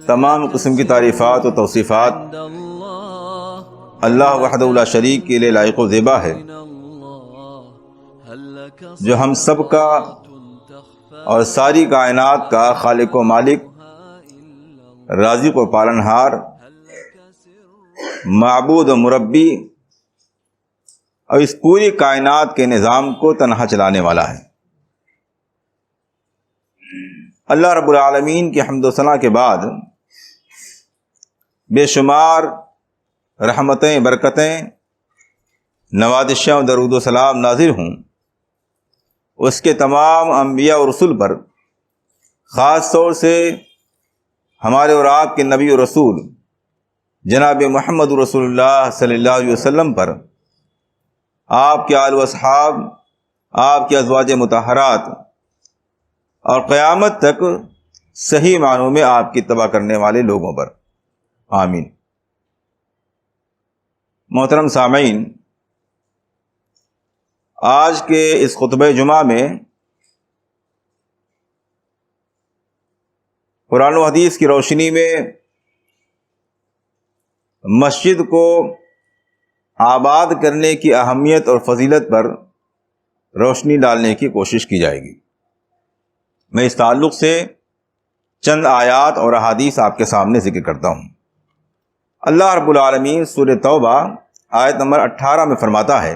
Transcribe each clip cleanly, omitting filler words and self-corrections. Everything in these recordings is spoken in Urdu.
تمام قسم کی تعریفات و توصیفات اللہ وحدہ لا شریک کے لیے لائق و زیبا ہے، جو ہم سب کا اور ساری کائنات کا خالق و مالک، رازق و پالنہار، معبود و مربی، اور اس پوری کائنات کے نظام کو تنہا چلانے والا ہے۔ اللہ رب العالمین کی حمد و ثنا کے بعد بے شمار رحمتیں، برکتیں، نوازشیں و درود و سلام نازل ہوں اس کے تمام انبیاء اور رسول پر، خاص طور سے ہمارے اور آپ کے نبی و رسول جناب محمد رسول اللہ صلی اللہ علیہ وسلم پر، آپ کے آل و اصحاب، آپ کے ازواج مطہرات اور قیامت تک صحیح معنوں میں آپ کی اتباع کرنے والے لوگوں پر، آمین۔ محترم سامعین، آج کے اس خطبہ جمعہ میں قرآن و حدیث کی روشنی میں مسجد کو آباد کرنے کی اہمیت اور فضیلت پر روشنی ڈالنے کی کوشش کی جائے گی۔ میں اس تعلق سے چند آیات اور احادیث آپ کے سامنے ذکر کرتا ہوں۔ اللہ رب العالمین سورہ توبہ آیت نمبر 18 میں فرماتا ہے،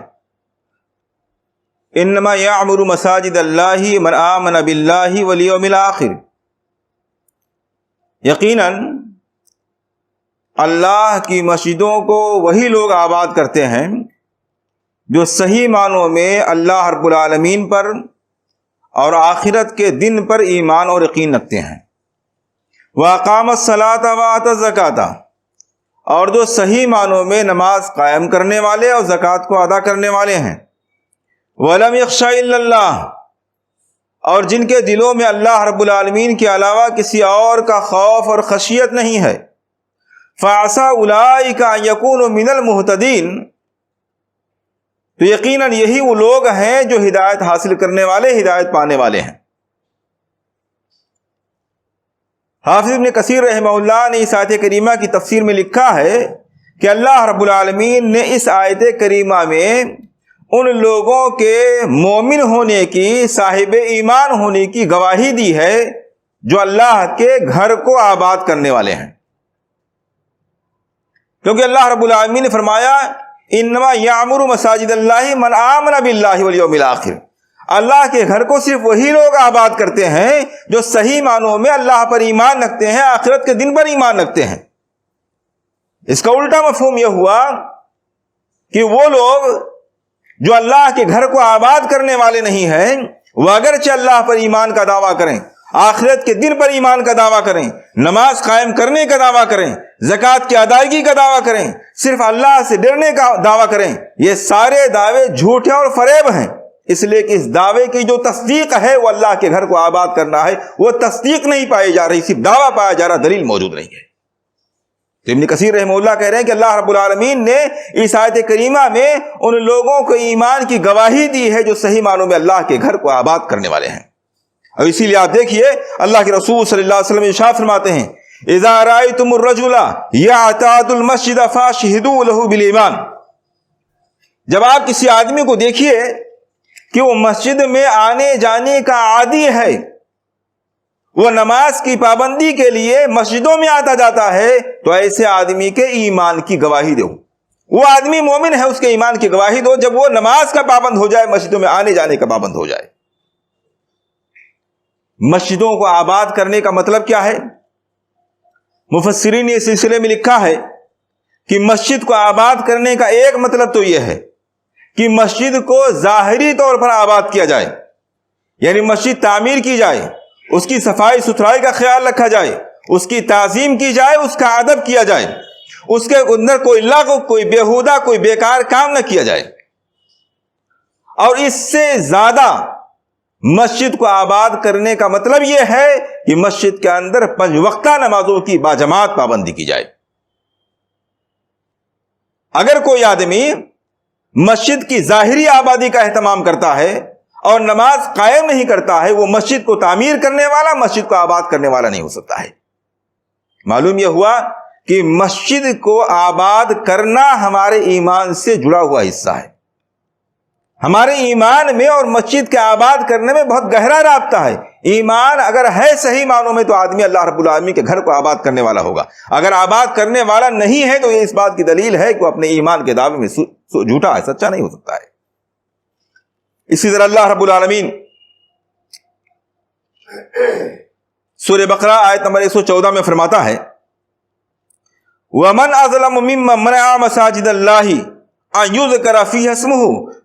انما یعمر مساجد اللہ من آمن باللہ والیوم الآخر، یقیناً اللہ کی مسجدوں کو وہی لوگ آباد کرتے ہیں جو صحیح معنوں میں اللہ رب العالمین پر اور آخرت کے دن پر ایمان اور یقین رکھتے ہیں، وَأَقَامَ الصَّلَاةَ وَآتَى الزَّكَاةَ، اور جو صحیح معنوں میں نماز قائم کرنے والے اور زکوٰۃ کو ادا کرنے والے ہیں، وَلَمْ يَخْشَ إِلَّا اللَّهَ، اور جن کے دلوں میں اللہ رب العالمین کے علاوہ کسی اور کا خوف اور خشیت نہیں ہے، فَعَسَىٰ أُولَٰئِكَ أَن يَكُونُوا مِنَ الْمُهْتَدِينَ، تو یقیناً یہی وہ لوگ ہیں جو ہدایت حاصل کرنے والے، ہدایت پانے والے ہیں۔ حافظ ابن کثیر رحمہ اللہ نے اس آیت کریمہ کی تفسیر میں لکھا ہے کہ اللہ رب العالمین نے اس آیت کریمہ میں ان لوگوں کے مومن ہونے کی، صاحب ایمان ہونے کی گواہی دی ہے جو اللہ کے گھر کو آباد کرنے والے ہیں، کیونکہ اللہ رب العالمین نے فرمایا انما یعمر مساجد اللہ من آمن باللہ والیوم الآخر، اللہ کے گھر کو صرف وہی لوگ آباد کرتے ہیں جو صحیح معنوں میں اللہ پر ایمان رکھتے ہیں، آخرت کے دن پر ایمان رکھتے ہیں۔ اس کا الٹا مفہوم یہ ہوا کہ وہ لوگ جو اللہ کے گھر کو آباد کرنے والے نہیں ہیں، وہ اگرچہ اللہ پر ایمان کا دعویٰ کریں، آخرت کے دن پر ایمان کا دعویٰ کریں، نماز قائم کرنے کا دعویٰ کریں، زکوٰۃ کی ادائیگی کا دعویٰ کریں، صرف اللہ سے ڈرنے کا دعویٰ کریں، یہ سارے دعوے جھوٹے اور فریب ہیں، اس لیے کہ اس دعوے کی جو تصدیق ہے وہ اللہ کے گھر کو آباد کرنا ہے، وہ تصدیق نہیں پائی جا رہی، صرف دعویٰ پایا جا رہا، دلیل موجود نہیں ہے۔ تو ابن کثیر رحمہ اللہ کہہ رہے ہیں کہ اللہ رب العالمین نے اس آیت کریمہ میں ان لوگوں کو ایمان کی گواہی دی ہے جو صحیح معنوں میں اللہ کے گھر کو آباد کرنے والے ہیں۔ اور اسی لیے آپ دیکھیے اللہ کے رسول صلی اللہ علیہ وسلم ارشاد فرماتے ہیں، اذا رأيتم الرجل يعتاد المسجد فاشهدوا له بالایمان، جب آپ کسی آدمی کو دیکھیے کہ وہ مسجد میں آنے جانے کا عادی ہے، وہ نماز کی پابندی کے لیے مسجدوں میں آتا جاتا ہے، تو ایسے آدمی کے ایمان کی گواہی دو۔ وہ آدمی مومن ہے، اس کے ایمان کی گواہی دو جب وہ نماز کا پابند ہو جائے، مسجدوں میں آنے جانے کا پابند ہو جائے۔ مسجدوں کو آباد کرنے کا مطلب کیا ہے؟ مفسرین نے اس سلسلے میں لکھا ہے کہ مسجد کو آباد کرنے کا ایک مطلب تو یہ ہے کہ مسجد کو ظاہری طور پر آباد کیا جائے، یعنی مسجد تعمیر کی جائے، اس کی صفائی ستھرائی کا خیال رکھا جائے، اس کی تعظیم کی جائے، اس کا ادب کیا جائے، اس کے اندر کوئی لغو، کوئی بیہودہ، کوئی بیکار کام نہ کیا جائے۔ اور اس سے زیادہ مسجد کو آباد کرنے کا مطلب یہ ہے کہ مسجد کے اندر 5 وقتہ نمازوں کی باجماعت پابندی کی جائے۔ اگر کوئی آدمی مسجد کی ظاہری آبادی کا اہتمام کرتا ہے اور نماز قائم نہیں کرتا ہے، وہ مسجد کو تعمیر کرنے والا، مسجد کو آباد کرنے والا نہیں ہو سکتا ہے۔ معلوم یہ ہوا کہ مسجد کو آباد کرنا ہمارے ایمان سے جڑا ہوا حصہ ہے. ہمارے ایمان میں اور مسجد کے آباد کرنے میں بہت گہرا رابطہ ہے. ایمان اگر ہے صحیح معنوں میں تو آدمی اللہ رب العالمین کے گھر کو آباد کرنے والا ہوگا. اگر آباد کرنے والا نہیں ہے تو یہ اس بات کی دلیل ہے کہ وہ اپنے ایمان کے دعوے میں جھوٹا ہے, سچا نہیں ہو سکتا ہے. اسی طرح اللہ رب العالمین سورہ بقرہ آیت نمبر 114 میں فرماتا ہے وَمَنْ أَظْلَمُ مِمَّنْ مَنَعَ مَسَاجِدَ اللَّهِ أَنْ يُذْكَرَ فِيهَا اسْمُهُ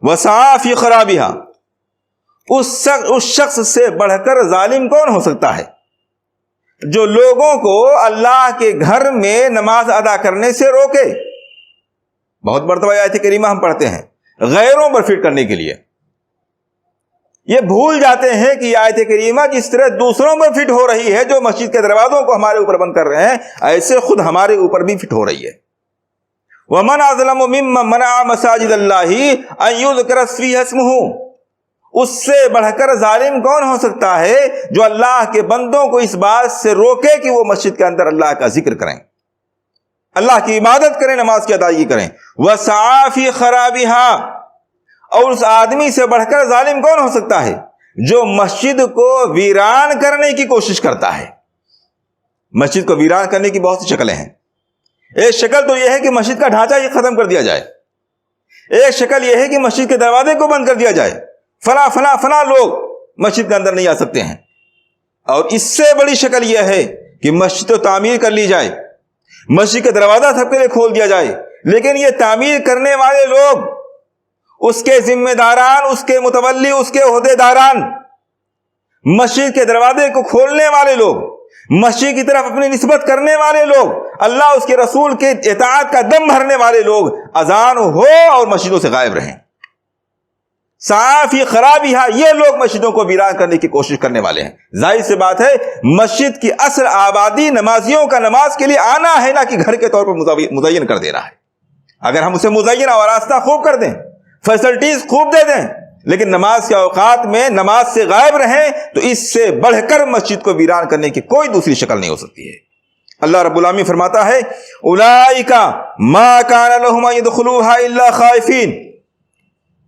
وَسَعَىٰ فِي خَرَابِهَا. اس شخص سے بڑھ کر ظالم کون ہو سکتا ہے جو لوگوں کو اللہ کے گھر میں نماز ادا کرنے سے روکے. بہت مرتبہ آیت کریمہ ہم پڑھتے ہیں غیروں پر فٹ کرنے کے لیے. یہ بھول جاتے ہیں کہ یہ آیت کریمہ جس طرح دوسروں پر فٹ ہو رہی ہے, جو مسجد کے دروازوں کو ہمارے اوپر بند کر رہے ہیں, ایسے خود ہمارے اوپر بھی فٹ ہو رہی ہے. وَمَنْ أَظْلَمُ مِمَّنْ مَنَعَ مَسَاجِدَ اللَّهِ أَنْ يُذْكَرَ فِيهَا اسْمُهُ. اس سے بڑھ کر ظالم کون ہو سکتا ہے جو اللہ کے بندوں کو اس بات سے روکے کہ وہ مسجد کے اندر اللہ کا ذکر کریں, اللہ کی عبادت کریں, نماز کی ادائیگی کریں. وَسَعَىٰ فِي خَرَابِهَا. اور اس آدمی سے بڑھ کر ظالم کون ہو سکتا ہے جو مسجد کو ویران کرنے کی کوشش کرتا ہے. مسجد کو ویران کرنے کی بہت سی شکلیں ہیں. ایک شکل تو یہ ہے کہ مسجد کا ڈھانچہ ہی ختم کر دیا جائے. ایک شکل یہ ہے کہ مسجد کے دروازے کو بند کر دیا جائے, فلاں فلاں فلاں لوگ مسجد کے اندر نہیں آ سکتے ہیں. اور اس سے بڑی شکل یہ ہے کہ مسجد تو تعمیر کر لی جائے, مسجد کا دروازہ سب کے لیے کھول دیا جائے, لیکن یہ تعمیر کرنے والے لوگ, اس کے ذمہ داران, اس کے متولی, اس کے عہدے داران, مسجد کے دروازے کو کھولنے والے لوگ, مسجد کی طرف اپنی نسبت کرنے والے لوگ, اللہ اس کے رسول کے اطاعت کا دم بھرنے والے لوگ اذان ہو اور مسجدوں سے غائب رہیں. صافی خرابیہ, یہ لوگ مسجدوں کو ویران کرنے کی کوشش کرنے والے ہیں. ظاہر سی بات ہے مسجد کی اصل آبادی نمازیوں کا نماز کے لیے آنا ہے, نہ کہ گھر کے طور پر مزین کر دینا ہے. اگر ہم اسے مزین اور راستہ خوب کر دیں, فیسلٹیز خوب دے دیں, لیکن نماز کے اوقات میں نماز سے غائب رہیں, تو اس سے بڑھ کر مسجد کو ویران کرنے کی کوئی دوسری شکل نہیں ہو سکتی ہے. اللہ رب العالمین فرماتا ہے اولئک ما کان لهم ان يدخلوها الا خائفین.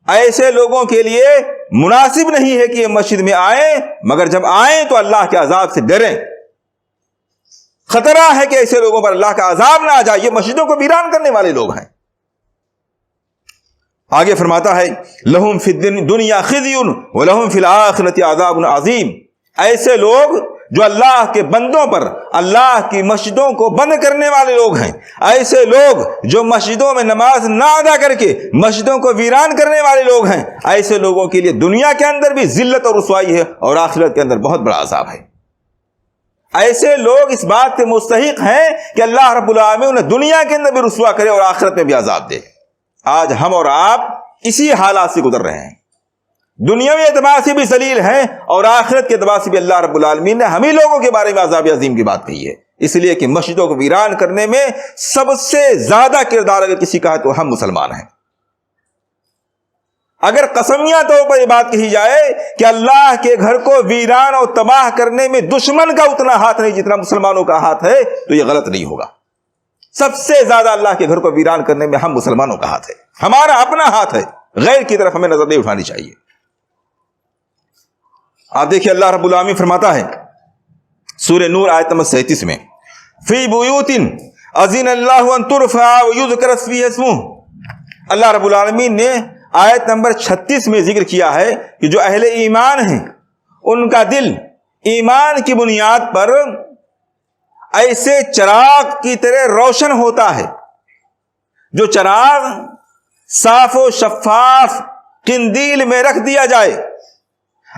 ایسے لوگوں کے لیے مناسب نہیں ہے کہ یہ مسجد میں آئیں مگر جب آئیں تو اللہ کے عذاب سے ڈریں. خطرہ ہے کہ ایسے لوگوں پر اللہ کا عذاب نہ آ جائے. یہ مسجدوں کو ویران کرنے والے لوگ ہیں. آگے فرماتا ہے لہم فی الدنیا خزی ولہم فی الآخرۃ عذاب عظیم. ایسے لوگ جو اللہ کے بندوں پر اللہ کی مسجدوں کو بند کرنے والے لوگ ہیں, ایسے لوگ جو مسجدوں میں نماز نہ ادا کر کے مسجدوں کو ویران کرنے والے لوگ ہیں, ایسے لوگوں کے لیے دنیا کے اندر بھی ذلت اور رسوائی ہے اور آخرت کے اندر بہت بڑا عذاب ہے. ایسے لوگ اس بات کے مستحق ہیں کہ اللہ رب العالمین انہیں دنیا کے اندر بھی رسوا کرے اور آخرت میں بھی عذاب دے. آج ہم اور آپ اسی حالات سے گزر رہے ہیں. دنیاوی اعتبار سے بھی ذلیل ہیں اور آخرت کے اعتبار سے بھی اللہ رب العالمین نے ہم ہی لوگوں کے بارے میں عذاب عظیم کی بات کہی ہے. اس لیے کہ مسجدوں کو ویران کرنے میں سب سے زیادہ کردار اگر کسی کا ہے تو ہم مسلمان ہیں. اگر قسمیہ طور پر یہ بات کہی جائے کہ اللہ کے گھر کو ویران اور تباہ کرنے میں دشمن کا اتنا ہاتھ نہیں جتنا مسلمانوں کا ہاتھ ہے, تو یہ غلط نہیں ہوگا. سب سے زیادہ اللہ کے گھر کو ویران کرنے میں ہم مسلمانوں کا ہاتھ ہے, ہمارا اپنا ہاتھ ہے. غیر کی طرف ہمیں نظر نہیں اٹھانی چاہیے. آپ دیکھیے اللہ رب العالمین فرماتا ہے سورہ نور آیت نمبر 37 میں فی بیوت اذن اللہ ان ترفع ویذکر فیہا اسمہ. اللہ رب العالمین نے آیت نمبر 36 میں ذکر کیا ہے کہ جو اہل ایمان ہیں ان کا دل ایمان کی بنیاد پر ایسے چراغ کی طرح روشن ہوتا ہے. جو چراغ صاف و شفاف قندیل میں رکھ دیا جائے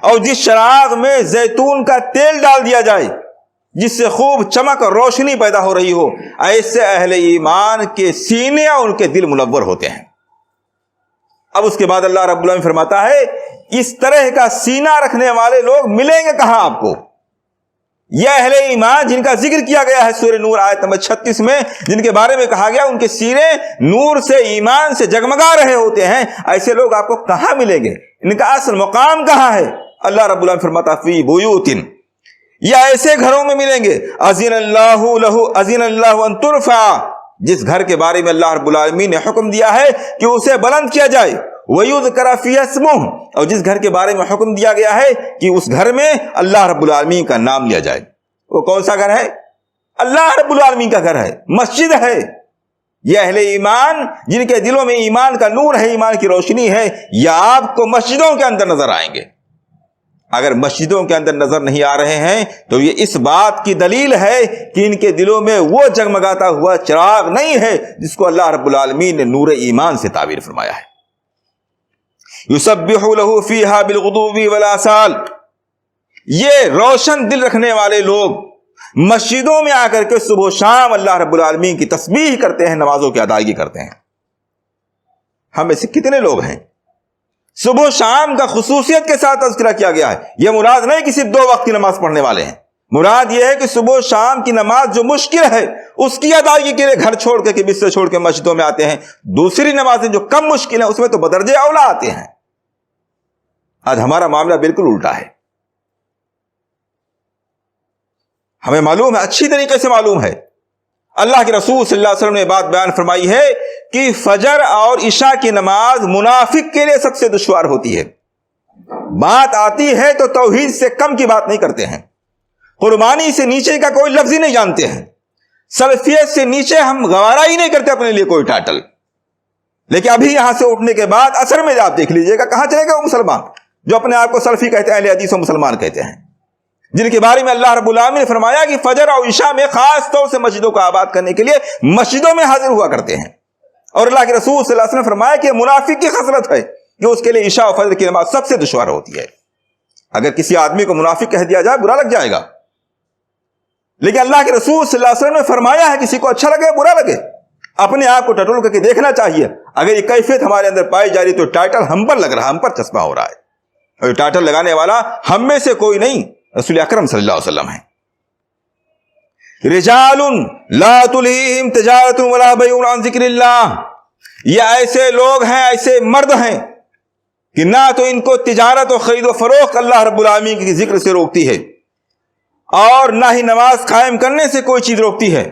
اور جس چراغ میں زیتون کا تیل ڈال دیا جائے جس سے خوب چمک اور روشنی پیدا ہو رہی ہو, ایسے اہل ایمان کے سینے اور ان کے دل منور ہوتے ہیں. اب اس کے بعد اللہ رب العالمین فرماتا ہے اس طرح کا سینہ رکھنے والے لوگ ملیں گے کہاں آپ کو؟ یہ اہل ایمان جن کا ذکر کیا گیا ہے سورہ نور آیت نمبر 36 میں, جن کے بارے میں کہا گیا ان کے سینے نور سے ایمان سے جگمگا رہے ہوتے ہیں, ایسے لوگ آپ کو کہاں ملیں گے؟ ان کا اصل مقام کہاں ہے؟ اللہ رب العالمین فرماتا فی بیوت, یا ایسے گھروں میں ملیں گے اذن اللہ ان ترفع، جس گھر کے بارے میں اللہ رب العالمین نے حکم دیا ہے کہ اسے بلند کیا جائے، وَيُذْكَرَ فِيهَا اسْمُهُ، اور جس گھر کے بارے میں حکم دیا گیا ہے کہ اس گھر میں اللہ رب العالمین کا نام لیا جائے۔ وہ کون سا گھر ہے؟ اللہ رب العالمین کا گھر ہے، مسجد ہے۔ یہ اہل ایمان جن کے دلوں میں ایمان کا نور ہے، ایمان کی روشنی ہے، یہ آپ کو مسجدوں کے اندر نظر آئیں گے۔ اگر مسجدوں کے اندر نظر نہیں آ رہے ہیں تو یہ اس بات کی دلیل ہے کہ ان کے دلوں میں وہ جگمگاتا ہوا چراغ نہیں ہے جس کو اللہ رب العالمین نے نور ایمان سے تعبیر فرمایا ہے۔ یسبح له فیہا بالغدو والآصال، یہ روشن دل رکھنے والے لوگ مسجدوں میں آ کر کے صبح و شام اللہ رب العالمین کی تسبیح کرتے ہیں، نمازوں کی ادائیگی کرتے ہیں۔ ہم میں سے کتنے لوگ ہیں؟ صبح و شام کا خصوصیت کے ساتھ تذکرہ کیا گیا ہے۔ یہ مراد نہیں کہ صرف 2 وقت کی نماز پڑھنے والے ہیں، مراد یہ ہے کہ صبح و شام کی نماز جو مشکل ہے اس کی ادائیگی کے لیے گھر چھوڑ کے بستر چھوڑ کے مسجدوں میں آتے ہیں۔ دوسری نمازیں جو کم مشکل ہیں اس میں تو بدرجہ اولا آتے ہیں۔ آج ہمارا معاملہ بالکل الٹا ہے۔ ہمیں معلوم ہے، اچھی طریقے سے معلوم ہے، اللہ کے رسول صلی اللہ علیہ وسلم نے بات بیان فرمائی ہے کہ فجر اور عشاء کی نماز منافق کے لیے سب سے دشوار ہوتی ہے۔ بات آتی ہے تو توحید سے کم کی بات نہیں کرتے ہیں، قربانی سے نیچے کا کوئی لفظ ہی نہیں جانتے ہیں، سلفیت سے نیچے ہم گوارا ہی نہیں کرتے اپنے لیے کوئی ٹائٹل۔ لیکن ابھی یہاں سے اٹھنے کے بعد اثر میں آپ دیکھ لیجئے گا کہاں چلے گا وہ مسلمان جو اپنے آپ کو سلفی کہتے ہیں، اہل حدیث و مسلمان کہتے ہیں، جن کے بارے میں اللہ رب العالمین نے فرمایا کہ فجر اور عشاء میں خاص طور سے مسجدوں کو آباد کرنے کے لیے مسجدوں میں حاضر ہوا کرتے ہیں۔ اور اللہ کے رسول صلی اللہ علیہ وسلم نے فرمایا کہ منافق کی خصلت ہے کہ اس کے لیے عشاء اور فجر کی نماز سب سے دشوار ہوتی ہے۔ اگر کسی آدمی کو منافق کہہ دیا جائے برا لگ جائے گا، لیکن اللہ کے رسول صلی اللہ علیہ وسلم نے فرمایا ہے کسی کو اچھا لگے برا لگے اپنے آپ کو ٹٹول کر کے دیکھنا چاہیے۔ اگر یہ کیفیت ہمارے اندر پائی جا رہی تو ٹائٹل ہم پر لگ رہا، ہم پر چسپاں ہو رہا ہے، اور یہ ٹائٹل لگانے والا ہم میں سے کوئی نہیں، رسول اکرم صلی اللہ علیہ وسلم ہے۔ رجال لا تلہیہم تجارت ولا بیع عن ذکر اللہ، یہ ایسے لوگ ہیں، ایسے مرد ہیں کہ نہ تو ان کو تجارت و خرید و فروخت اللہ رب العالمین کی ذکر سے روکتی ہے، اور نہ ہی نماز قائم کرنے سے کوئی چیز روکتی ہے،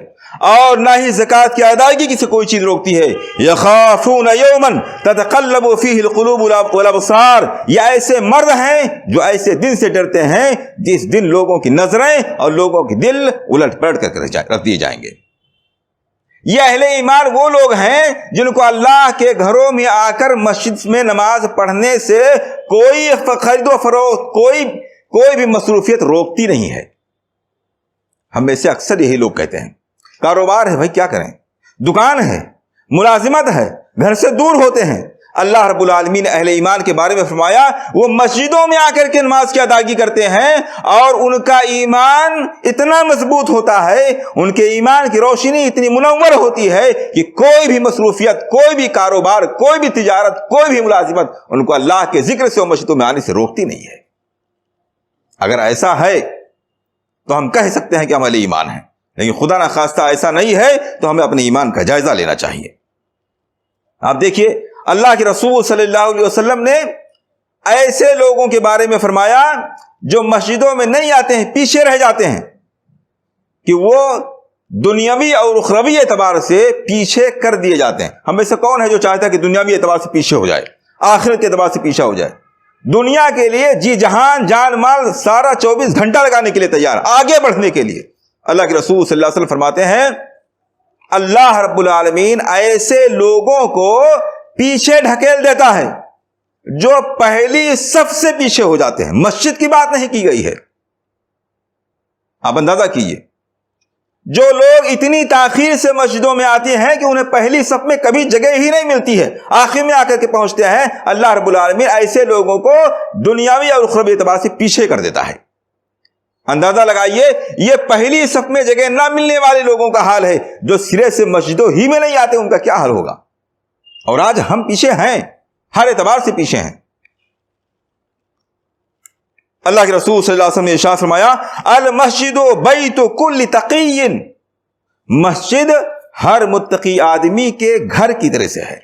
اور نہ ہی زکوٰۃ کی ادائیگی کی سے کوئی چیز روکتی ہے۔ یخافون یوما تتقلب فیہ القلوب والابصار، یہ ایسے مرد ہیں جو ایسے دن سے ڈرتے ہیں جس دن لوگوں کی نظریں اور لوگوں کے دل الٹ پلٹ کر رکھ دیے جائیں گے۔ یہ اہل ایمان وہ لوگ ہیں جن کو اللہ کے گھروں میں آ کر مسجد میں نماز پڑھنے سے کوئی خرید و فروخت، کوئی بھی مصروفیت روکتی نہیں ہے۔ ہم میں سے اکثر یہی لوگ کہتے ہیں کاروبار ہے بھائی کیا کریں، دکان ہے، ملازمت ہے، گھر سے دور ہوتے ہیں۔ اللہ رب العالمین نے اہل ایمان کے بارے میں فرمایا وہ مسجدوں میں آ کر کے نماز کی ادائیگی کرتے ہیں اور ان کا ایمان اتنا مضبوط ہوتا ہے، ان کے ایمان کی روشنی اتنی منور ہوتی ہے کہ کوئی بھی مصروفیت، کوئی بھی کاروبار، کوئی بھی تجارت، کوئی بھی ملازمت ان کو اللہ کے ذکر سے اور مسجدوں میں آنے سے روکتی نہیں ہے۔ اگر ایسا ہے تو ہم کہہ سکتے ہیں کہ ہم اہل ایمان ہیں، لیکن خدا نخواستہ ایسا نہیں ہے تو ہمیں اپنے ایمان کا جائزہ لینا چاہیے۔ آپ دیکھیے اللہ کے رسول صلی اللہ علیہ وسلم نے ایسے لوگوں کے بارے میں فرمایا جو مسجدوں میں نہیں آتے ہیں، پیچھے رہ جاتے ہیں، کہ وہ دنیاوی اور اخروی اعتبار سے پیچھے کر دیے جاتے ہیں۔ ہم میں سے کون ہے جو چاہتا ہے کہ دنیاوی اعتبار سے پیچھے ہو جائے، آخرت کے اعتبار سے پیچھے ہو جائے؟ دنیا کے لیے جی جہان جان مال سارا 24 گھنٹہ لگانے کے لیے تیار، آگے بڑھنے کے لیے۔ اللہ کے رسول صلی اللہ علیہ وسلم فرماتے ہیں اللہ رب العالمین ایسے لوگوں کو پیچھے ڈھکیل دیتا ہے جو پہلی صف سے پیچھے ہو جاتے ہیں۔ مسجد کی بات نہیں کی گئی ہے، آپ اندازہ کیجئے، جو لوگ اتنی تاخیر سے مسجدوں میں آتے ہیں کہ انہیں پہلی صف میں کبھی جگہ ہی نہیں ملتی ہے، آخر میں آ کر کے پہنچتے ہیں، اللہ رب العالمین ایسے لوگوں کو دنیاوی اور اخروی اعتبار سے پیچھے کر دیتا ہے۔ اندازہ لگائیے یہ پہلی صف میں جگہ نہ ملنے والے لوگوں کا حال ہے، جو سرے سے مسجدوں ہی میں نہیں آتے ان کا کیا حال ہوگا۔ اور آج ہم پیچھے ہیں، ہر اعتبار سے پیچھے ہیں۔ اللہ کے رسول صلی اللہ علیہ وسلم نے ارشاد فرمایا المسجد بیت کل تقی، مسجد ہر متقی آدمی کے گھر کی طرح سے ہے۔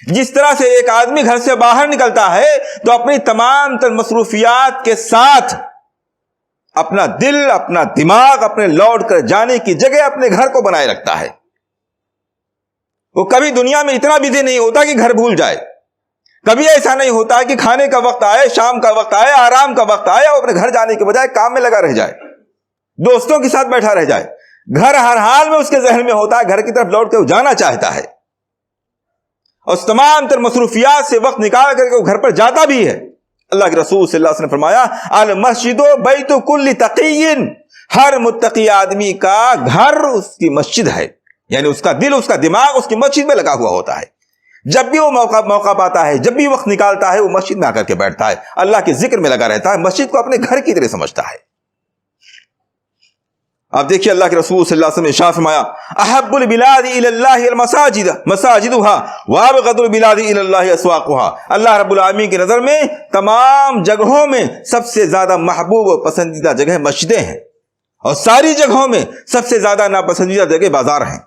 جس طرح سے ایک آدمی گھر سے باہر نکلتا ہے تو اپنی تمام تر مصروفیات کے ساتھ اپنا دل، اپنا دماغ اپنے لوٹ کر جانے کی جگہ اپنے گھر کو بنائے رکھتا ہے. وہ کبھی دنیا میں اتنا بزی نہیں ہوتا کہ گھر بھول جائے. کبھی ایسا نہیں ہوتا کہ کھانے کا وقت آئے، شام کا وقت آئے، آرام کا وقت آئے اور اپنے گھر جانے کے بجائے کام میں لگا رہ جائے، دوستوں کے ساتھ بیٹھا رہ جائے. گھر ہر حال میں اس کے ذہن میں ہوتا ہے، گھر کی طرف لوٹ کے وہ جانا چاہتا ہے اور تمام تر مصروفیات سے وقت نکال کر کے وہ گھر پر جاتا بھی ہے. اللہ کے رسول صلی اللہ علیہ وسلم نے فرمایا المسجد بیت کل تقی، ہر متقی آدمی کا گھر اس کی مسجد ہے، یعنی اس کا دل، اس کا دماغ اس کی مسجد میں لگا ہوا ہوتا ہے. جب بھی وہ موقع پاتا ہے، جب بھی وقت نکالتا ہے، وہ مسجد میں آ کر کے بیٹھتا ہے، اللہ کے ذکر میں لگا رہتا ہے، مسجد کو اپنے گھر کی طرح سمجھتا ہے. آپ دیکھیے اللہ کے رسول صلی اللہ علیہ وسلم نے ارشاد فرمایا احب البلاد الی اللہ المساجد مساجدها وابغض البلاد الی اللہ اسواقها. اللہ رب العالمین کی نظر میں تمام جگہوں میں سب سے زیادہ محبوب و پسندیدہ جگہ مسجدیں ہیں اور ساری جگہوں میں سب سے زیادہ ناپسندیدہ جگہ بازار ہیں.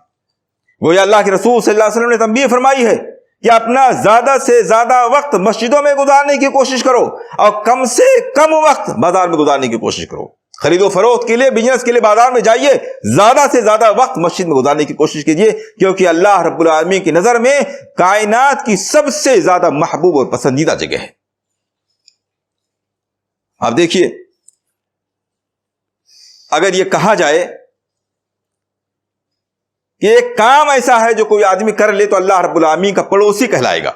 گویا اللہ کے رسول صلی اللہ علیہ وسلم نے تنبیہ فرمائی ہے کہ اپنا زیادہ سے زیادہ وقت مسجدوں میں گزارنے کی کوشش کرو اور کم سے کم وقت بازار میں گزارنے کی کوشش کرو. خرید و فروخت کے لیے، بزنس کے لیے بازار میں جائیے، زیادہ سے زیادہ وقت مسجد میں گزارنے کی کوشش کیجیے، کیونکہ اللہ رب العالمین کی نظر میں کائنات کی سب سے زیادہ محبوب اور پسندیدہ جگہ ہے. آپ دیکھیے اگر یہ کہا جائے کہ ایک کام ایسا ہے جو کوئی آدمی کر لے تو اللہ رب العالمین کا پڑوسی کہلائے گا.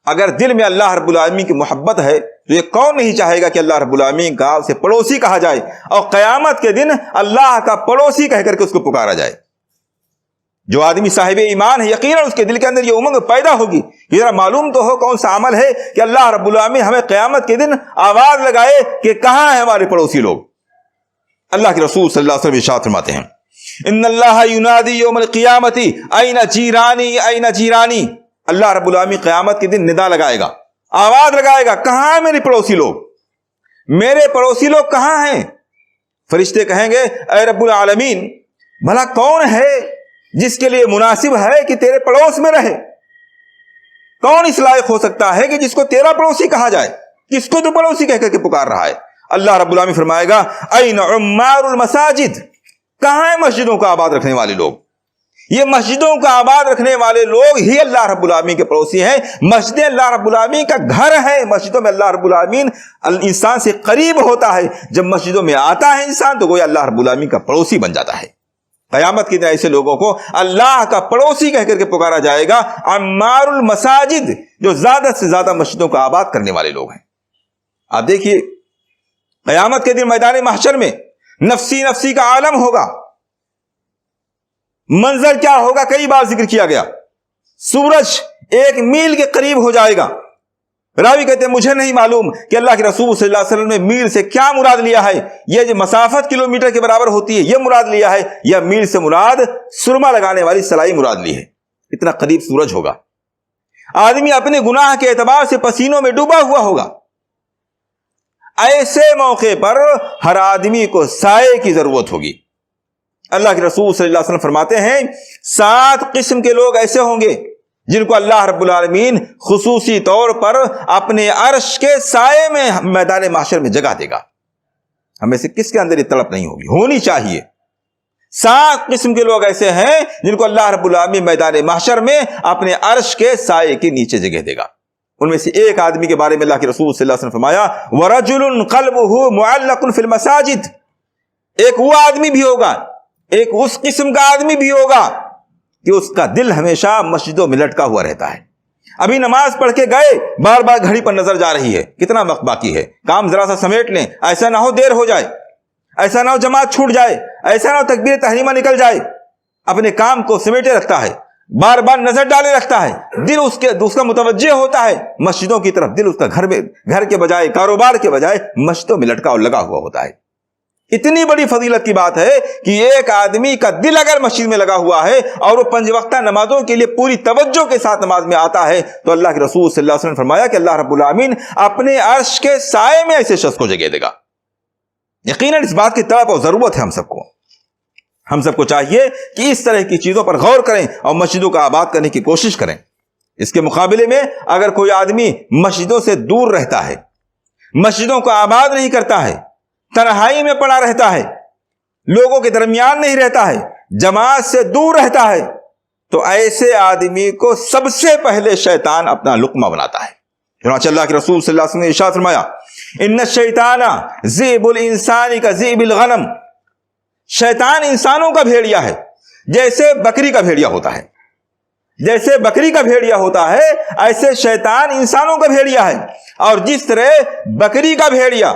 اگر دل میں اللہ رب العالمین کی محبت ہے تو یہ کون نہیں چاہے گا کہ اللہ رب العالمین کا اسے پڑوسی کہا جائے اور قیامت کے دن اللہ کا پڑوسی کہہ کر کے اس کو پکارا جائے. جو آدمی صاحب ایمان ہے یقیناً اس کے دل کے اندر یہ امنگ پیدا ہوگی کہ ذرا معلوم تو ہو کون سا عمل ہے کہ اللہ رب العالمین ہمیں قیامت کے دن آواز لگائے کہ کہاں ہیں ہمارے پڑوسی لوگ. اللہ کے رسول صلی اللہ علیہ وسلم ارشاد فرماتے ہیں ان اللہ ینادی یوم القیامت این جیرانی این جیرانی. اللہ رب العالمین قیامت کے دن ندا لگائے گا، آواز لگائے گا کہاں ہیں میرے پڑوسی لوگ، میرے پڑوسی لوگ کہاں ہیں. فرشتے کہیں گے اے رب العالمین بھلا کون ہے جس کے لیے مناسب ہے کہ تیرے پڑوس میں رہے؟ کون اس لائق ہو سکتا ہے کہ جس کو تیرا پڑوسی کہا جائے؟ کس کو تو پڑوسی کہہ کر کے پکار رہا ہے؟ اللہ رب العالمین فرمائے گا این عمار المساجد، کہاں ہیں مسجدوں کو آباد رکھنے والے لوگ؟ یہ مسجدوں کا آباد رکھنے والے لوگ ہی اللہ رب العالمین کے پڑوسی ہیں. مسجدیں اللہ رب العالمین کا گھر ہے. مسجدوں میں اللہ رب العالمین انسان سے قریب ہوتا ہے. جب مسجدوں میں آتا ہے انسان تو گویا اللہ رب العالمین کا پڑوسی بن جاتا ہے. قیامت کے دن ایسے لوگوں کو اللہ کا پڑوسی کہہ کر کے پکارا جائے گا عمار المساجد، جو زیادہ سے زیادہ مسجدوں کو آباد کرنے والے لوگ ہیں. آپ دیکھیے قیامت کے دن میدان محشر میں نفسی نفسی کا عالم ہوگا. منظر کیا ہوگا کئی بار ذکر کیا گیا. سورج 1 میل کے قریب ہو جائے گا. راوی کہتے ہیں مجھے نہیں معلوم کہ اللہ کے رسول صلی اللہ علیہ وسلم نے میل سے کیا مراد لیا ہے. یہ جو مسافت کلومیٹر کے برابر ہوتی ہے یہ مراد لیا ہے یا میل سے مراد سرما لگانے والی سلائی مراد لی ہے. اتنا قریب سورج ہوگا. آدمی اپنے گناہ کے اعتبار سے پسینوں میں ڈوبا ہوا ہوگا. ایسے موقع پر ہر آدمی کو سائے کی ضرورت ہوگی. اللہ کے رسول صلی اللہ علیہ وسلم فرماتے ہیں 7 قسم کے لوگ ایسے ہوں گے جن کو اللہ رب العالمین خصوصی طور پر اپنے عرش کے سائے میں میدان محشر میں جگہ دے گا. ہمیں سے کس کے اندر یہ تڑپ نہیں ہوگی؟ ہونی چاہیے. 7 قسم کے لوگ ایسے ہیں جن کو اللہ رب العالمین میدان محشر میں اپنے عرش کے سائے کے نیچے جگہ دے گا. ان میں سے ایک آدمی کے بارے میں اللہ کے رسول صلی اللہ علیہ وسلم فرمایا وَرَجُلٌ قَلْبُهُ مُعَلَّقٌ فِي الْمَسَاجِدِ. ایک وہ آدمی بھی ہوگا، ایک اس قسم کا آدمی بھی ہوگا کہ اس کا دل ہمیشہ مسجدوں میں لٹکا ہوا رہتا ہے. ابھی نماز پڑھ کے گئے، بار بار گھڑی پر نظر جا رہی ہے کتنا وقت باقی ہے، کام ذرا سا سمیٹ لیں، ایسا نہ ہو دیر ہو جائے، ایسا نہ ہو جماعت چھوٹ جائے، ایسا نہ ہو تکبیر تحریمہ نکل جائے. اپنے کام کو سمیٹے رکھتا ہے، بار بار نظر ڈالے رکھتا ہے، دل اس کا متوجہ ہوتا ہے مسجدوں کی طرف. دل اس کا گھر کے بجائے، کاروبار کے بجائے مسجدوں میں لٹکا اور لگا ہوا ہوتا ہے. اتنی بڑی فضیلت کی بات ہے کہ ایک آدمی کا دل اگر مسجد میں لگا ہوا ہے اور وہ 5 وقتہ نمازوں کے لیے پوری توجہ کے ساتھ نماز میں آتا ہے تو اللہ کے رسول صلی اللہ علیہ وسلم نے فرمایا کہ اللہ رب العالمین اپنے عرش کے سائے میں ایسے شخص کو جگہ دے گا. یقیناً اس بات کی طلب اور ضرورت ہے ہم سب کو چاہیے کہ اس طرح کی چیزوں پر غور کریں اور مسجدوں کا آباد کرنے کی کوشش کریں. اس کے مقابلے میں اگر کوئی آدمی مسجدوں سے دور رہتا ہے، مسجدوں کو آباد نہیں کرتا ہے، تنہائی میں پڑا رہتا ہے, لوگوں کے درمیان نہیں رہتا ہے, جماعت سے دور رہتا ہے, تو ایسے آدمی کو سب سے پہلے شیطان اپنا لقمہ بناتا ہے. چنانچہ اللہ کے رسول صلی اللہ علیہ وسلم نے ارشاد فرمایا, ان الشیطان ذئب الانسان کذئب الغنم, شیطان انسانوں کا بھیڑیا ہے جیسے بکری کا بھیڑیا ہوتا ہے. جیسے بکری کا بھیڑیا ہوتا ہے ایسے شیطان انسانوں کا بھیڑیا ہے. اور جس طرح بکری کا بھیڑیا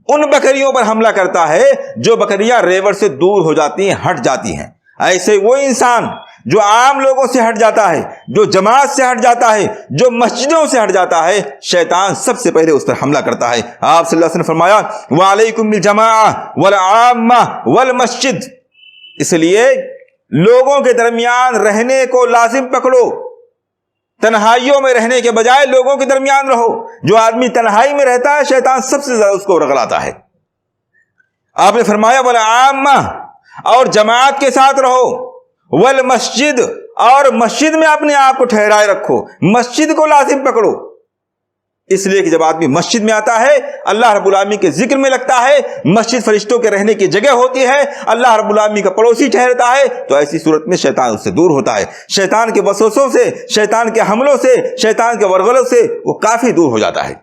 ان بکریوں پر حملہ کرتا ہے جو بکریاں ریوڑ سے دور ہو جاتی ہیں, ہٹ جاتی ہیں, ایسے وہ انسان جو عام لوگوں سے ہٹ جاتا ہے, جو جماعت سے ہٹ جاتا ہے, جو مسجدوں سے ہٹ جاتا ہے, شیطان سب سے پہلے اس پر حملہ کرتا ہے. آپ صلی اللہ علیہ وسلم نے فرمایا وعلیکم بالجماعہ والعامہ والمسجد, اس لیے لوگوں کے درمیان رہنے کو لازم پکڑو, تنہائیوں میں رہنے کے بجائے لوگوں کے درمیان رہو. جو آدمی تنہائی میں رہتا ہے شیطان سب سے زیادہ اس کو رغلاتا ہے. آپ نے فرمایا والعامہ, اور جماعت کے ساتھ رہو, والمسجد, اور مسجد میں اپنے آپ کو ٹھہرائے رکھو, مسجد کو لازم پکڑو. اس لیے کہ جب آدمی مسجد میں آتا ہے اللہ رب العالمین کے ذکر میں لگتا ہے, مسجد فرشتوں کے رہنے کی جگہ ہوتی ہے, اللہ رب العالمین کا پڑوسی ٹھہرتا ہے, تو ایسی صورت میں شیطان اس سے دور ہوتا ہے. شیطان کے وسوسوں سے, شیطان کے حملوں سے, شیطان کے ورغلوں سے وہ کافی دور ہو جاتا ہے.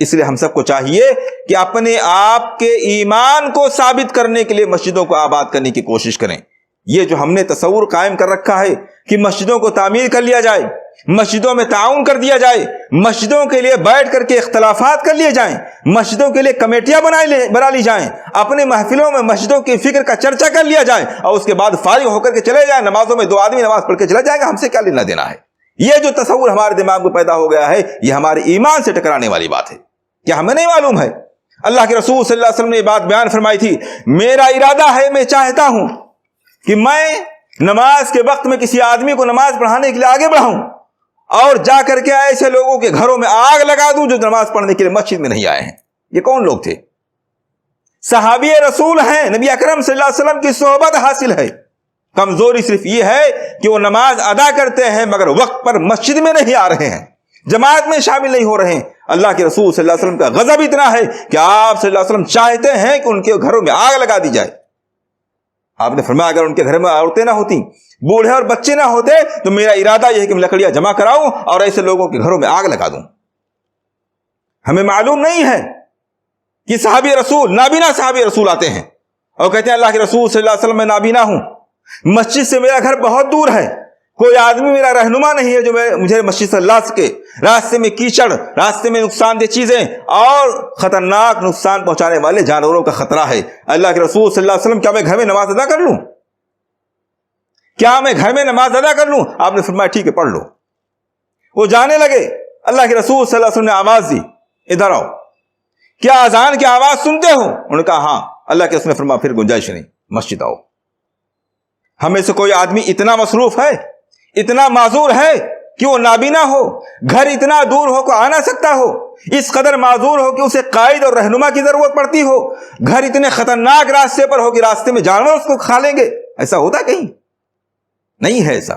اس لیے ہم سب کو چاہیے کہ اپنے آپ کے ایمان کو ثابت کرنے کے لیے مسجدوں کو آباد کرنے کی کوشش کریں. یہ جو ہم نے تصور قائم کر رکھا ہے کہ مسجدوں کو تعمیر کر لیا جائے, مسجدوں میں تعاون کر دیا جائے, مسجدوں کے لیے بیٹھ کر کے اختلافات کر لیے جائیں, مسجدوں کے لیے کمیٹیاں بنا لی جائیں, اپنے محفلوں میں مسجدوں کی فکر کا چرچا کر لیا جائے, اور اس کے بعد فارغ ہو کر کے چلے جائیں, نمازوں میں 2 آدمی نماز پڑھ کے چلا جائے گا, ہم سے کیا لینا دینا ہے. یہ جو تصور ہمارے دماغ میں پیدا ہو گیا ہے یہ ہمارے ایمان سے ٹکرانے والی بات ہے. کیا ہمیں نہیں معلوم ہے اللہ کے رسول صلی اللہ علیہ وسلم نے یہ بات بیان فرمائی تھی, میرا ارادہ ہے, میں چاہتا ہوں کہ میں نماز کے وقت میں کسی آدمی کو نماز پڑھانے کے لیے آگے بڑھاؤں اور جا کر کے ایسے لوگوں کے گھروں میں آگ لگا دوں جو نماز پڑھنے کے لیے مسجد میں نہیں آئے ہیں. یہ کون لوگ تھے؟ صحابی رسول ہیں, نبی اکرم صلی اللہ علیہ وسلم کی صحبت حاصل ہے. کمزوری صرف یہ ہے کہ وہ نماز ادا کرتے ہیں مگر وقت پر مسجد میں نہیں آ رہے ہیں, جماعت میں شامل نہیں ہو رہے ہیں. اللہ کے رسول صلی اللہ علیہ وسلم کا غضب اتنا ہے کہ آپ صلی اللہ علیہ وسلم چاہتے ہیں کہ ان کے گھروں میں آگ لگا دی جائے. آپ نے فرمایا اگر ان کے گھر میں عورتیں نہ ہوتی, بوڑھے اور بچے نہ ہوتے, تو میرا ارادہ یہ ہے کہ میں لکڑیاں جمع کراؤں اور ایسے لوگوں کے گھروں میں آگ لگا دوں. ہمیں معلوم نہیں ہے کہ صحابی رسول, نابینا صحابی رسول آتے ہیں اور کہتے ہیں اللہ کے رسول صلی اللہ علیہ وسلم میں نابینا ہوں, مسجد سے میرا گھر بہت دور ہے, کوئی آدمی میرا رہنما نہیں ہے جو مجھے مسجد سے لا سکے, راستے میں کیچڑ, راستے میں نقصان دہ چیزیں اور خطرناک نقصان پہنچانے والے جانوروں کا خطرہ ہے. اللہ کے رسول صلی اللہ علیہ وسلم کیا میں گھر میں نماز ادا کر لوں؟ کیا میں گھر میں نماز ادا کر لوں؟ آپ نے فرمایا ٹھیک ہے پڑھ لو. وہ جانے لگے, اللہ کے رسول صلی اللہ علیہ وسلم نے آواز دی ادھر آؤ, کیا اذان کی آواز سنتے ہو؟ انہوں نے کہا ہاں. اللہ کے رسول نے فرمایا پھر گنجائش نہیں, مسجد آؤ. ہمیں سے کوئی آدمی اتنا مصروف ہے, اتنا معذور ہے کہ وہ نابینا ہو, گھر اتنا دور ہو کہ آ نہ سکتا ہو, اس قدر معذور ہو کہ اسے قائد اور رہنما کی ضرورت پڑتی ہو, گھر اتنے خطرناک راستے پر ہو کہ راستے میں جانور اس کو کھا لیں گے؟ ایسا ہوتا کہیں نہیں ہے ایسا.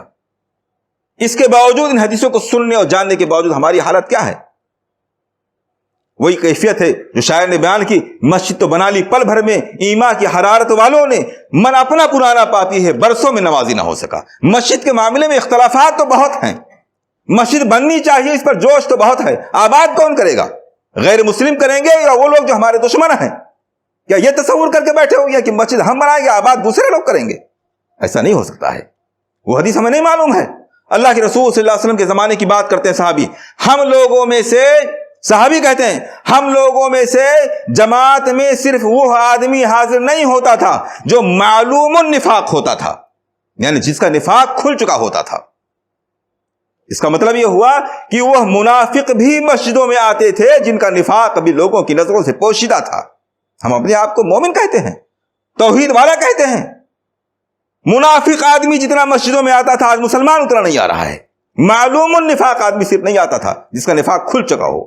اس کے باوجود, ان حدیثوں کو سننے اور جاننے کے باوجود ہماری حالت کیا ہے؟ وہی کیفیت ہے جو شاعر نے بیان کی, مسجد تو بنا لی پل بھر میں, ایمان کی حرارت والوں نے, من اپنا پرانا پاپی ہے, برسوں میں نمازی نہ ہو سکا. مسجد کے معاملے میں اختلافات تو بہت ہیں, مسجد بننی چاہیے, اس پر جوش تو بہت ہے, آباد کون کرے گا؟ غیر مسلم کریں گے یا وہ لوگ جو ہمارے دشمن ہیں؟ کیا یہ تصور کر کے بیٹھے ہو گیا کہ مسجد ہم بنائیں گے, آباد دوسرے لوگ کریں گے؟ ایسا نہیں ہو سکتا ہے. وہ حدیث ہمیں نہیں معلوم ہے. اللہ کے رسول صلی اللہ علیہ وسلم کے زمانے کی بات کرتے ہیں صحابی, ہم لوگوں میں سے, صحابی کہتے ہیں ہم لوگوں میں سے جماعت میں صرف وہ آدمی حاضر نہیں ہوتا تھا جو معلوم النفاق ہوتا تھا, یعنی جس کا نفاق کھل چکا ہوتا تھا. اس کا مطلب یہ ہوا کہ وہ منافق بھی مسجدوں میں آتے تھے جن کا نفاق ابھی لوگوں کی نظروں سے پوشیدہ تھا. ہم اپنے آپ کو مومن کہتے ہیں, توحید والا کہتے ہیں. منافق آدمی جتنا مسجدوں میں آتا تھا آج مسلمان اتنا نہیں آ رہا ہے. معلوم النفاق آدمی صرف نہیں آتا تھا جس کا نفاق کھل چکا ہو.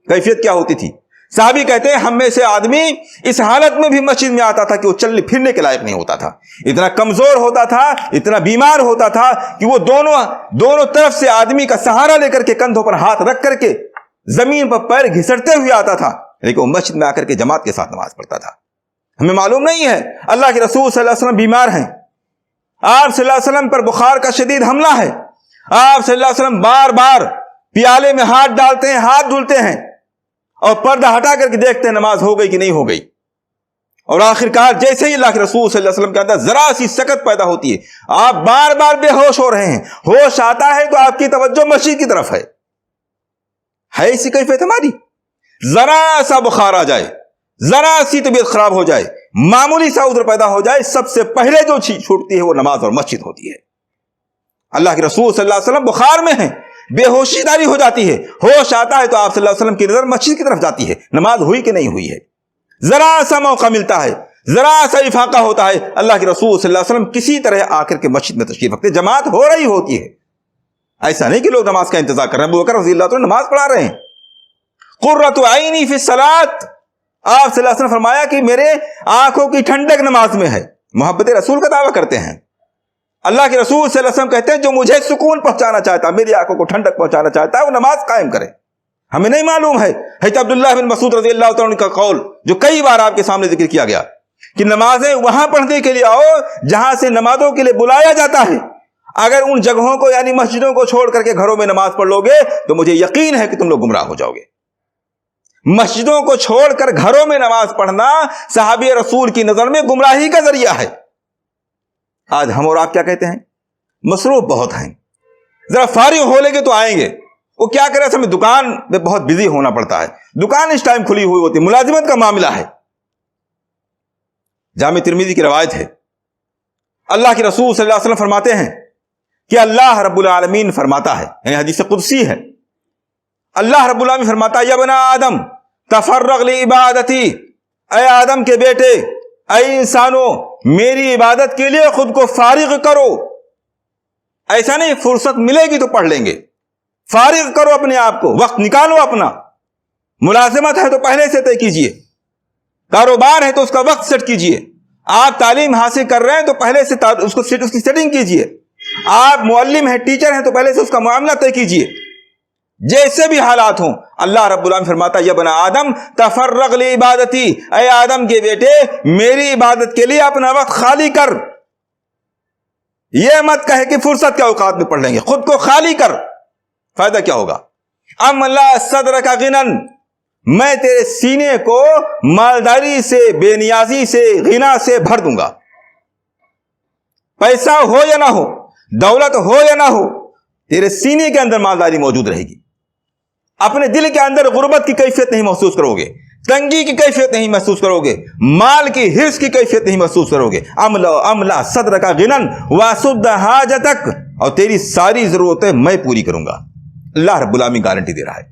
کیفیت کیا ہوتی تھی؟ صحابی کہتے ہیں ہم میں سے آدمی اس حالت میں بھی مسجد میں آتا تھا کہ وہ چلنے پھرنے کے لائق نہیں ہوتا تھا, اتنا کمزور ہوتا تھا, اتنا بیمار ہوتا تھا کہ وہ دونوں طرف سے آدمی کا سہارا لے کر کے, کندھوں پر ہاتھ رکھ کر کے زمین پر پیر گھسٹتے ہوئے آتا تھا, لیکن وہ مسجد میں آ کر کے جماعت کے ساتھ نماز پڑھتا تھا. ہمیں معلوم نہیں ہے. اللہ کے رسول صلی اللہ علیہ وسلم بیمار ہیں, آپ صلی اللہ علیہ وسلم پر بخار کا شدید حملہ ہے, آپ صلی اللہ علیہ وسلم بار بار پیالے میں ہاتھ ڈالتے ہیں, ہاتھ دھلتے ہیں اور پردہ ہٹا کر کے دیکھتے ہیں نماز ہو گئی کہ نہیں ہو گئی. اور آخرکار جیسے ہی اللہ کے رسول صلی اللہ علیہ وسلم کے اندر ذرا سی سکت پیدا ہوتی ہے, آپ بار بار بے ہوش ہو رہے ہیں, ہوش آتا ہے تو آپ کی توجہ مسجد کی طرف ہے اسی کیفیت ہماری. ذرا سا بخار آ جائے, ذرا سی طبیعت خراب ہو جائے, معمولی سا عذر پیدا ہو جائے, سب سے پہلے جو چیز چھوٹتی ہے وہ نماز اور مسجد ہوتی ہے. اللہ کے رسول صلی اللہ علیہ وسلم بخار میں ہیں, بے ہوشی داری ہو جاتی ہے, ہوش آتا ہے تو آپ صلی اللہ علیہ وسلم کی نظر مسجد کی طرف جاتی ہے, نماز ہوئی کہ نہیں ہوئی ہے. ذرا سا موقع ملتا ہے, ذرا سا افاقہ ہوتا ہے, اللہ کے رسول صلی اللہ علیہ وسلم کسی طرح آ کر کے مسجد میں تشریف رکھتے, جماعت ہو رہی ہوتی ہے. ایسا نہیں کہ لوگ نماز کا انتظار کر رہے ہیں. ابو بکر رضی اللہ عنہ نماز پڑھا رہے ہیں, قرۃ عینی فی الصلاۃ, آپ صلی اللہ علیہ وسلم فرمایا کہ میرے آنکھوں کی ٹھنڈک نماز میں ہے. محبت رسول کا دعویٰ کرتے ہیں. اللہ کے رسول صلی اللہ علیہ وسلم کہتے ہیں جو مجھے سکون پہنچانا چاہتا ہے, میری آنکھوں کو ٹھنڈک پہنچانا چاہتا ہے, وہ نماز قائم کرے. ہمیں نہیں معلوم ہے حضرت عبداللہ بن مسعود رضی اللہ تعالیٰ کا قول جو کئی بار آپ کے سامنے ذکر کیا گیا کہ نمازیں وہاں پڑھنے کے لیے آؤ جہاں سے نمازوں کے لیے بلایا جاتا ہے. اگر ان جگہوں کو یعنی مسجدوں کو چھوڑ کر کے گھروں میں نماز پڑھ لو گے تو مجھے یقین ہے کہ تم لوگ گمراہ ہو جاؤ گے. مسجدوں کو چھوڑ کر گھروں میں نماز پڑھنا صحابی رسول کی نظر میں گمراہی کا ذریعہ ہے. آج ہم اور آپ کیا کہتے ہیں, مصروف بہت ہیں, ذرا فارغ ہو لے گے تو آئیں گے. وہ کیا کرے, ہمیں دکان میں بہت بزی ہونا پڑتا ہے, دکان اس ٹائم کھلی ہوئی ہوتی ہے, ملازمت کا معاملہ ہے. جامع ترمذی کی روایت ہے, اللہ کے رسول صلی اللہ علیہ وسلم فرماتے ہیں کہ اللہ رب العالمین فرماتا ہے, یعنی حدیث قدسی ہے, اللہ رب العالمین فرماتا ہے یا بنا آدم تفرغ لعبادتی, اے آدم کے بیٹے, اے انسانوں, میری عبادت کے لیے خود کو فارغ کرو. ایسا نہیں فرصت ملے گی تو پڑھ لیں گے, فارغ کرو اپنے آپ کو, وقت نکالو اپنا. ملازمت ہے تو پہلے سے طے کیجئے, کاروبار ہے تو اس کا وقت سیٹ کیجئے, آپ تعلیم حاصل کر رہے ہیں تو پہلے سے اس کی سیٹنگ کیجئے, آپ معلم ہیں, ٹیچر ہیں تو پہلے سے اس کا معاملہ طے کیجئے. جیسے بھی حالات ہوں, اللہ رب العالمین فرماتا ہے یا بنا آدم تفرغ لعبادتی, اے آدم کے بیٹے میری عبادت کے لیے اپنا وقت خالی کر. یہ مت کہے کہ فرصت کے اوقات میں پڑھ لیں گے, خود کو خالی کر. فائدہ کیا ہوگا؟ املا صدرک غنن, میں تیرے سینے کو مالداری سے, بے نیازی سے, غنا سے بھر دوں گا. پیسہ ہو یا نہ ہو, دولت ہو یا نہ ہو, تیرے سینے کے اندر مالداری موجود رہے گی. اپنے دل کے اندر غربت کی کیفیت نہیں محسوس کرو گے, تنگی کی کیفیت نہیں محسوس کرو گے, مال کی حرص کی کیفیت نہیں محسوس کرو گے. املا صدرک غنن واسد حاجتک, اور تیری ساری ضرورتیں میں پوری کروں گا. اللہ رب العالمین گارنٹی دے رہا ہے.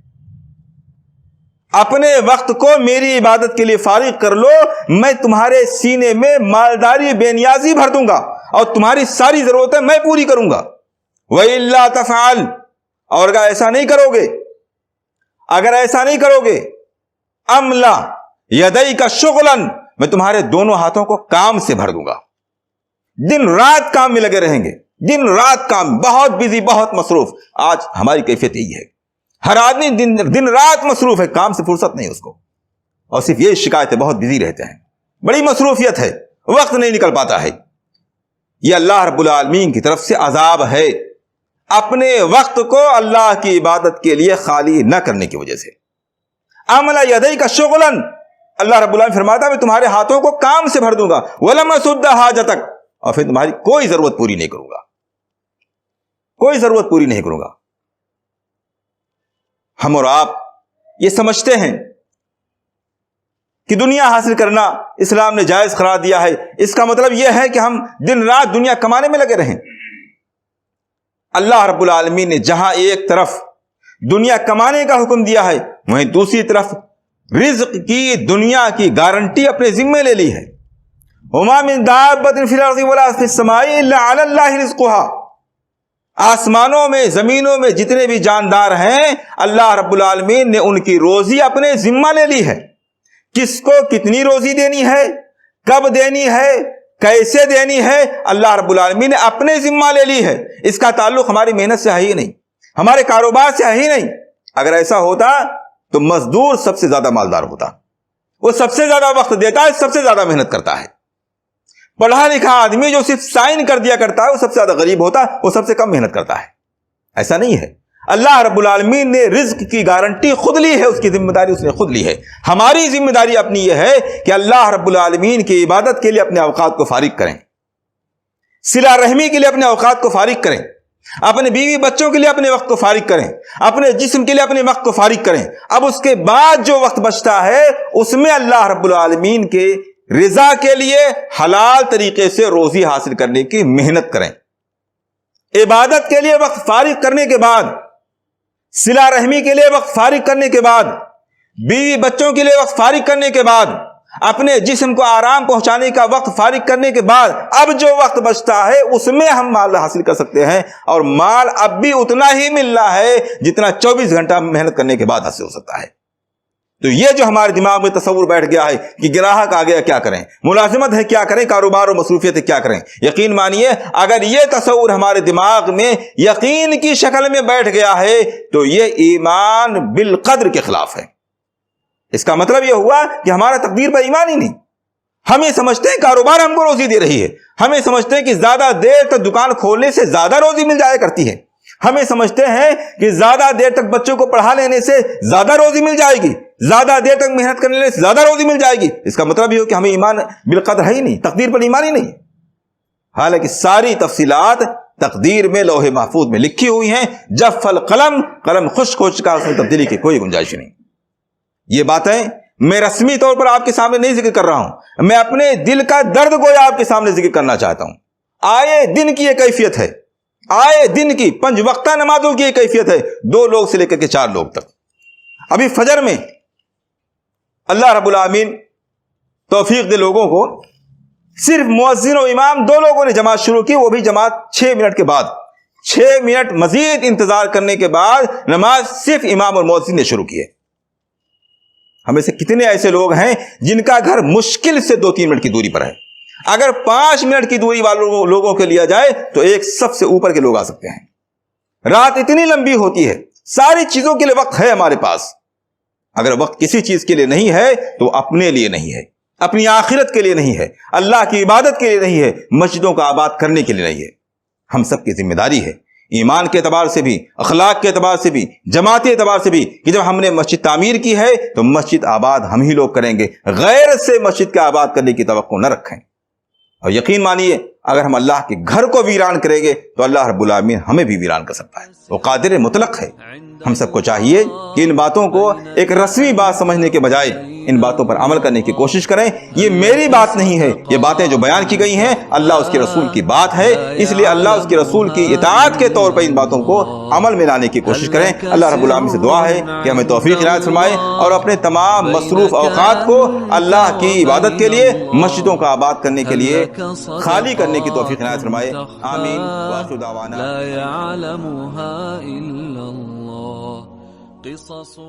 اپنے وقت کو میری عبادت کے لیے فارغ کر لو, میں تمہارے سینے میں مالداری, بے نیازی بھر دوں گا اور تمہاری ساری ضرورتیں میں پوری کروں گا. وَإِلَّا تَفْعَلْ, اور اگر ایسا نہیں کرو گے, املا یدیک شغلا, میں تمہارے دونوں ہاتھوں کو کام سے بھر دوں گا. دن رات کام میں لگے رہیں گے, دن رات کام, بہت بزی, بہت مصروف. آج ہماری کیفیت یہی ہے, ہر آدمی دن رات مصروف ہے, کام سے فرصت نہیں اس کو, اور صرف یہ شکایت ہے بہت بزی رہتے ہیں, بڑی مصروفیت ہے, وقت نہیں نکل پاتا ہے. یہ اللہ رب العالمین کی طرف سے عذاب ہے, اپنے وقت کو اللہ کی عبادت کے لیے خالی نہ کرنے کی وجہ سے. عمل یدیک شغلا, اللہ رب العالمین فرماتا ہے میں تمہارے ہاتھوں کو کام سے بھر دوں گا. ولم اسد حاجتک, اور پھر تمہاری کوئی ضرورت پوری نہیں کروں گا, کوئی ضرورت پوری نہیں کروں گا. ہم اور آپ یہ سمجھتے ہیں کہ دنیا حاصل کرنا اسلام نے جائز قرار دیا ہے, اس کا مطلب یہ ہے کہ ہم دن رات دنیا کمانے میں لگے رہیں. اللہ رب العالمین نے جہاں ایک طرف دنیا کمانے کا حکم دیا ہے, وہیں دوسری طرف رزق کی, دنیا کی گارنٹی اپنے ذمے لے لی ہے. وما من دابۃ فی الارض ولا فی السماء الا علی اللہ رزقها, آسمانوں میں, زمینوں میں جتنے بھی جاندار ہیں, اللہ رب العالمین نے ان کی روزی اپنے ذمہ لے لی ہے. کس کو کتنی روزی دینی ہے, کب دینی ہے, کیسے دینی ہے, اللہ رب العالمین نے اپنے ذمہ لے لی ہے. اس کا تعلق ہماری محنت سے ہے ہی نہیں, ہمارے کاروبار سے ہے ہی نہیں. اگر ایسا ہوتا تو مزدور سب سے زیادہ مالدار ہوتا, وہ سب سے زیادہ وقت دیتا ہے, سب سے زیادہ محنت کرتا ہے. پڑھا لکھا آدمی جو صرف سائن کر دیا کرتا ہے وہ سب سے زیادہ غریب ہوتا ہے, وہ سب سے کم محنت کرتا ہے. ایسا نہیں ہے. اللہ رب العالمین نے رزق کی گارنٹی خود لی ہے, اس کی ذمہ داری اس نے خود لی ہے. ہماری ذمہ داری اپنی یہ ہے کہ اللہ رب العالمین کی عبادت کے لیے اپنے اوقات کو فارغ کریں, صلہ رحمی کے لیے اپنے اوقات کو فارغ کریں, اپنے بیوی بچوں کے لیے اپنے وقت کو فارغ کریں, اپنے جسم کے لیے اپنے وقت کو فارغ کریں. اب اس کے بعد جو وقت بچتا ہے اس میں اللہ رب العالمین کے رضا کے لیے حلال طریقے سے روزی حاصل کرنے کی محنت کریں. عبادت کے لیے وقت فارغ کرنے کے بعد, صلہ رحمی کے لیے وقت فارغ کرنے کے بعد, بیوی بچوں کے لیے وقت فارغ کرنے کے بعد, اپنے جسم کو آرام پہنچانے کا وقت فارغ کرنے کے بعد اب جو وقت بچتا ہے اس میں ہم مال حاصل کر سکتے ہیں, اور مال اب بھی اتنا ہی مل رہا ہے جتنا 24 گھنٹہ محنت کرنے کے بعد حاصل ہو سکتا ہے. تو یہ جو ہمارے دماغ میں تصور بیٹھ گیا ہے کہ گراہک آ گیا کیا کریں, ملازمت ہے کیا کریں, کاروبار و مصروفیت ہے کیا کریں, یقین مانیے اگر یہ تصور ہمارے دماغ میں یقین کی شکل میں بیٹھ گیا ہے تو یہ ایمان بالقدر کے خلاف ہے. اس کا مطلب یہ ہوا کہ ہمارا تقدیر پر ایمان ہی نہیں. ہم یہ سمجھتے ہیں کاروبار ہم کو روزی دے رہی ہے, ہم یہ سمجھتے ہیں کہ زیادہ دیر تک دکان کھولنے سے زیادہ روزی مل جایا کرتی ہے, ہم یہ سمجھتے ہیں کہ زیادہ دیر تک بچوں کو پڑھا لینے سے زیادہ روزی مل جائے گی, زیادہ دیر تک محنت کرنے سے زیادہ روزی مل جائے گی. اس کا مطلب یہ ہو کہ ہمیں ایمان بالقدر ہے ہی نہیں, تقدیر پر ایمان ہی نہیں. حالانکہ ساری تفصیلات تقدیر میں لوح محفوظ میں لکھی ہوئی ہیں. جف القلم, قلم خشک ہو چکا, اس میں تبدیلی کی کوئی گنجائش نہیں. یہ باتیں میں رسمی طور پر آپ کے سامنے نہیں ذکر کر رہا ہوں, میں اپنے دل کا درد گویا آپ کے سامنے ذکر کرنا چاہتا ہوں. آئے دن کی یہ کیفیت ہے, آئے دن کی 5 وقتہ نمازوں کی یہ کیفیت ہے, 2 لوگ سے لے کر کے 4 لوگ تک. ابھی فجر میں اللہ رب العالمین توفیق دے لوگوں کو, صرف مؤذن و امام 2 لوگوں نے جماعت شروع کی, وہ بھی جماعت 6 منٹ کے بعد. 6 منٹ مزید انتظار کرنے کے بعد نماز صرف امام اور مؤذن نے شروع کی ہے. ہمیں سے کتنے ایسے لوگ ہیں جن کا گھر مشکل سے 2-3 منٹ کی دوری پر ہے. اگر 5 منٹ کی دوری والوں لوگوں کے لیا جائے تو ایک سب سے اوپر کے لوگ آ سکتے ہیں. رات اتنی لمبی ہوتی ہے, ساری چیزوں کے لیے وقت ہے ہمارے پاس. اگر وقت کسی چیز کے لیے نہیں ہے تو اپنے لیے نہیں ہے, اپنی آخرت کے لیے نہیں ہے, اللہ کی عبادت کے لیے نہیں ہے, مسجدوں کا آباد کرنے کے لیے نہیں ہے. ہم سب کی ذمہ داری ہے, ایمان کے اعتبار سے بھی, اخلاق کے اعتبار سے بھی, جماعتی اعتبار سے بھی, کہ جب ہم نے مسجد تعمیر کی ہے تو مسجد آباد ہم ہی لوگ کریں گے, غیر سے مسجد کا آباد کرنے کی توقع نہ رکھیں. اور یقین مانیے اگر ہم اللہ کے گھر کو ویران کریں گے تو اللہ رب العالمین ہمیں بھی ویران کر سکتا ہے. وہ قادر مطلق ہے. ہم سب کو چاہیے کہ ان باتوں کو ایک رسمی بات سمجھنے کے بجائے ان باتوں پر عمل کرنے کی کوشش کریں. یہ میری بات نہیں ہے, یہ باتیں جو بیان کی گئی ہیں اللہ اس کے رسول کی بات ہے, اس لیے اللہ اس کے رسول کی اطاعت کے طور پر ان باتوں کو عمل میں لانے کی کوشش کریں. اللہ رب العالمین سے دعا ہے کہ ہمیں توفیق عنایت فرمائے اور اپنے تمام مصروف اوقات کو اللہ کی عبادت کے لیے, مسجدوں کا آباد کرنے کے لیے خالی کرنے کی توفیق عنایت فرمائے. آمین. وآخر دعوانا لا يعلمها إلا الله. قصص